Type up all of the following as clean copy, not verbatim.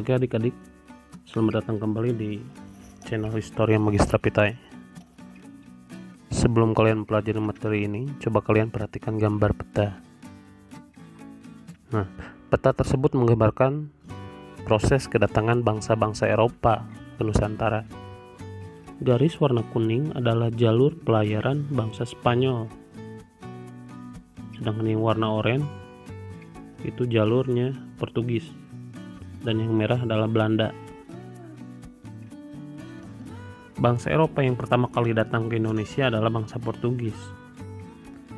Oke adik-adik, selamat datang kembali di channel Historia Magistra Vitae. Sebelum kalian pelajari materi ini, coba kalian perhatikan gambar peta. Nah, peta tersebut menggambarkan proses kedatangan bangsa-bangsa Eropa ke Nusantara. Garis warna kuning adalah jalur pelayaran bangsa Spanyol, sedangkan yang warna oranye itu jalurnya Portugis, dan yang merah adalah Belanda. Bangsa Eropa yang pertama kali datang ke Indonesia adalah bangsa Portugis.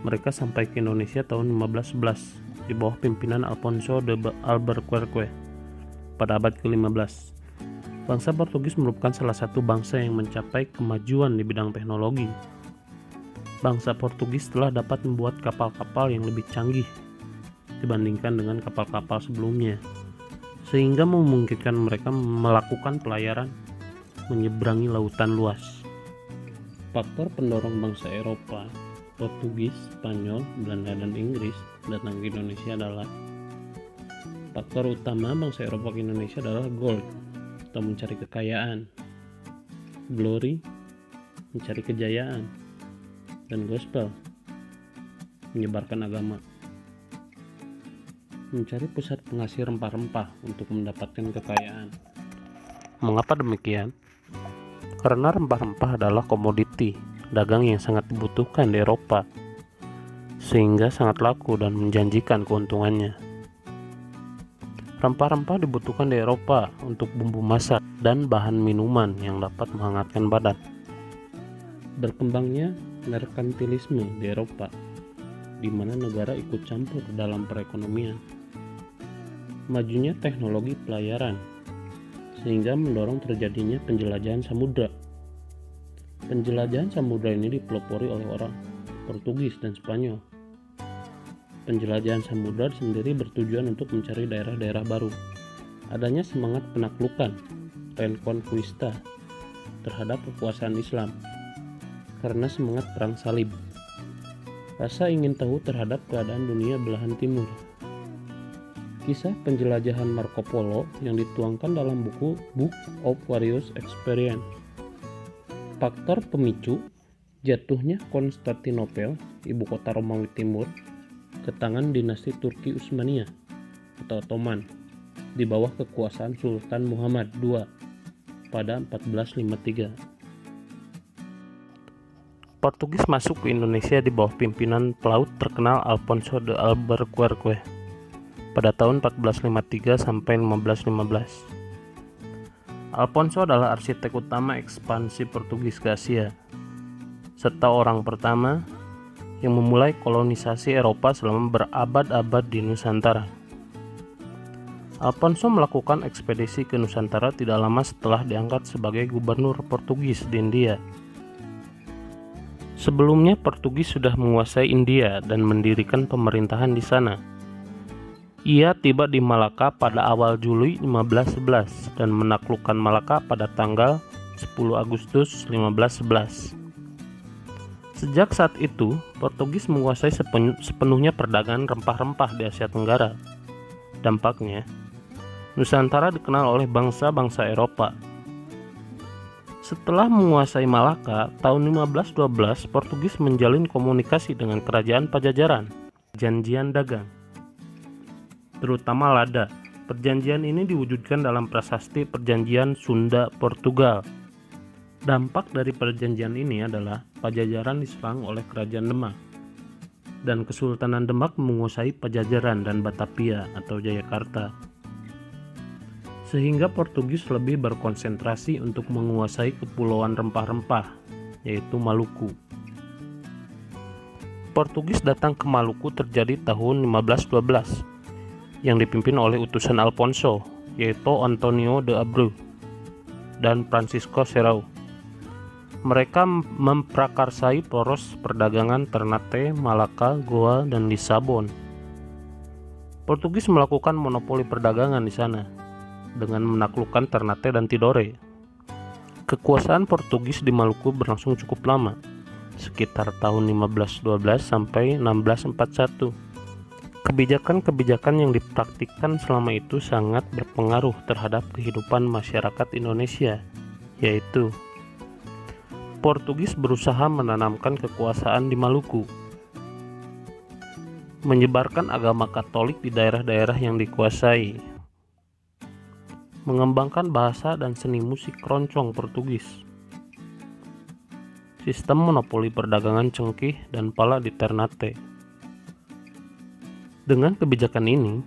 Mereka sampai ke Indonesia tahun 1511 di bawah pimpinan Alfonso de Albuquerque pada abad ke-15. Bangsa Portugis merupakan salah satu bangsa yang mencapai kemajuan di bidang teknologi. Bangsa Portugis telah dapat membuat kapal-kapal yang lebih canggih dibandingkan dengan kapal-kapal sebelumnya, sehingga memungkinkan mereka melakukan pelayaran menyeberangi lautan luas. Faktor pendorong bangsa Eropa, Portugis, Spanyol, Belanda, dan Inggris datang ke Indonesia adalah faktor utama bangsa Eropa ke Indonesia adalah gold atau mencari kekayaan, glory mencari kejayaan, dan gospel menyebarkan agama, mencari pusat penghasil rempah-rempah untuk mendapatkan kekayaan. Mengapa demikian? Karena rempah-rempah adalah komoditi dagang yang sangat dibutuhkan di Eropa, sehingga sangat laku dan menjanjikan keuntungannya. Rempah-rempah dibutuhkan di Eropa untuk bumbu masak dan bahan minuman yang dapat menghangatkan badan. Berkembangnya merkantilisme di Eropa, di mana negara ikut campur dalam perekonomian. Majunya teknologi pelayaran, sehingga mendorong terjadinya penjelajahan samudra. Penjelajahan samudra ini dipelopori oleh orang Portugis dan Spanyol. Penjelajahan samudra sendiri bertujuan untuk mencari daerah-daerah baru. Adanya semangat penaklukan, reconquista, terhadap kekuasaan Islam, karena semangat perang salib. Rasa ingin tahu terhadap keadaan dunia belahan timur. Kisah penjelajahan Marco Polo yang dituangkan dalam buku Book of Various Experience. Faktor pemicu jatuhnya Konstantinopel, ibu kota Romawi Timur, ke tangan dinasti Turki Utsmaniyah atau Ottoman di bawah kekuasaan Sultan Muhammad II pada 1453. Portugis masuk ke Indonesia di bawah pimpinan pelaut terkenal Alfonso de Albuquerque pada tahun 1453 sampai 1515. Alfonso adalah arsitek utama ekspansi Portugis ke Asia, serta orang pertama yang memulai kolonisasi Eropa selama berabad-abad di Nusantara. Alfonso melakukan ekspedisi ke Nusantara tidak lama setelah diangkat sebagai gubernur Portugis di India. Sebelumnya Portugis sudah menguasai India dan mendirikan pemerintahan di sana. Ia tiba di Malaka pada awal Juli 1511 dan menaklukkan Malaka pada tanggal 10 Agustus 1511. Sejak saat itu, Portugis menguasai sepenuhnya perdagangan rempah-rempah di Asia Tenggara. Dampaknya, Nusantara dikenal oleh bangsa-bangsa Eropa. Setelah menguasai Malaka, tahun 1512 Portugis menjalin komunikasi dengan kerajaan Pajajaran, perjanjian dagang, terutama lada. Perjanjian ini diwujudkan dalam prasasti Perjanjian Sunda-Portugal. Dampak dari perjanjian ini adalah Pajajaran diserang oleh kerajaan Demak, dan Kesultanan Demak menguasai Pajajaran dan Batavia atau Jayakarta, sehingga Portugis lebih berkonsentrasi untuk menguasai kepulauan rempah-rempah, yaitu Maluku. Portugis datang ke Maluku terjadi tahun 1512 yang dipimpin oleh utusan Alfonso, yaitu Antonio de Abreu dan Francisco Serrao. Mereka memprakarsai poros perdagangan Ternate, Malaka, Goa, dan Lisabon. Portugis melakukan monopoli perdagangan di sana dengan menaklukkan Ternate dan Tidore. Kekuasaan Portugis di Maluku berlangsung cukup lama, sekitar tahun 1512 sampai 1641. Kebijakan-kebijakan yang dipraktikkan selama itu sangat berpengaruh terhadap kehidupan masyarakat Indonesia, yaitu Portugis berusaha menanamkan kekuasaan di Maluku, menyebarkan agama Katolik di daerah-daerah yang dikuasai, mengembangkan bahasa dan seni musik keroncong Portugis, sistem monopoli perdagangan cengkih dan pala di Ternate. Dengan kebijakan ini,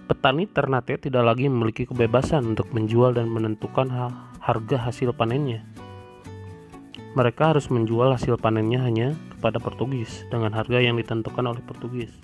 petani Ternate tidak lagi memiliki kebebasan untuk menjual dan menentukan harga hasil panennya. Mereka harus menjual hasil panennya hanya kepada Portugis dengan harga yang ditentukan oleh Portugis.